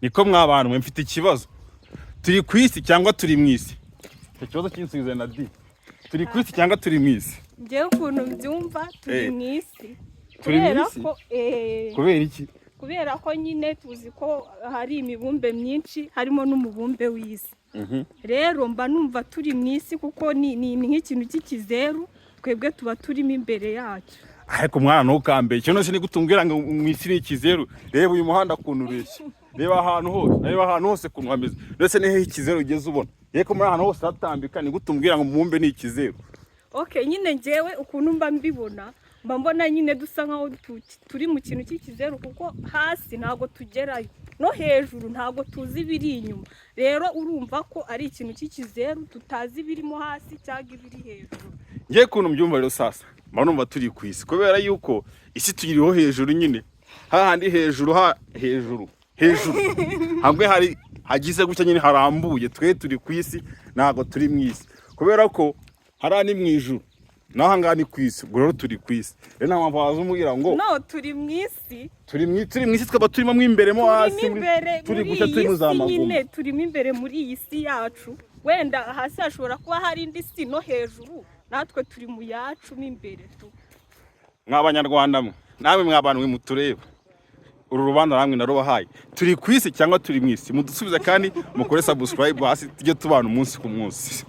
niko mwabantu mwe mfite ikibazo. Turi ku isi cyangwa turi mu isi? Icyo kibazo kinsubize na di. Turi ku isi cyangwa turi mu isi? Ngewe ukuntu mbyumva turi mu isi. Turi mu isi? Kubera iki? Kubera ko nyine tuzi ko hari imibumbe myinshi harimo n'umubumbe w'isi. Rero mba numva turi mu isi kuko ni nk'ikintu cy'ikizeru twebwe tuba turimo imbere yacu. Ariko mwana ntukambeye cyo nose ni gutumbwira ngo mu isi ni ikizeru. Reba uyu muhanda kuntu ureshya. Reba ahantu hose kuntu hameze. Ndetse nehe ikizeru ugeze ubona. Yeko muri ahantu hose hatambika ni gutumbwira ngo mumbe ni ikizeru. Okay, nyine ngewe ukuntu mba mbibona mba mbona nyine dusa nkaho turi mu kintu cy'ikizeru kuko hasi ntago tugerayo no hejuru ntago tuzi biri inyuma. Rero urumva ko ari ikintu cy'ikizeru tutazi birimo hasi cyangwa ibiri hejuru. Ngiye kuntu mbyumva rero sasa manumva turi ku isi kubera yuko isi tuyiriho hejuru nyine hahandi hejuru hamwe hari hagize gutya nyine harambuye twe turi ku isi ntago turi mu isi kubera ko harani mu ijuru naho ngani ku isi ubwo rero turi ku isi rero nta mpamvu wazumubwira ngo no turi mu isi twaba turimo imbere mo hasi turi gushya turi muzamaguma turimo imbere muri iyi si yacu wenda hasi hashobora kuba hari indi si no hejuru natwe turi mu yacu imbere tu mw'abanyarwanda mwe namwe mwabantu mwe mutureba uru rubanda namwe narubahaye turi ku isi cyangwa turi mu isi mudusubize kandi mukore subscribe hasi tujye tubana umunsi ku munsi.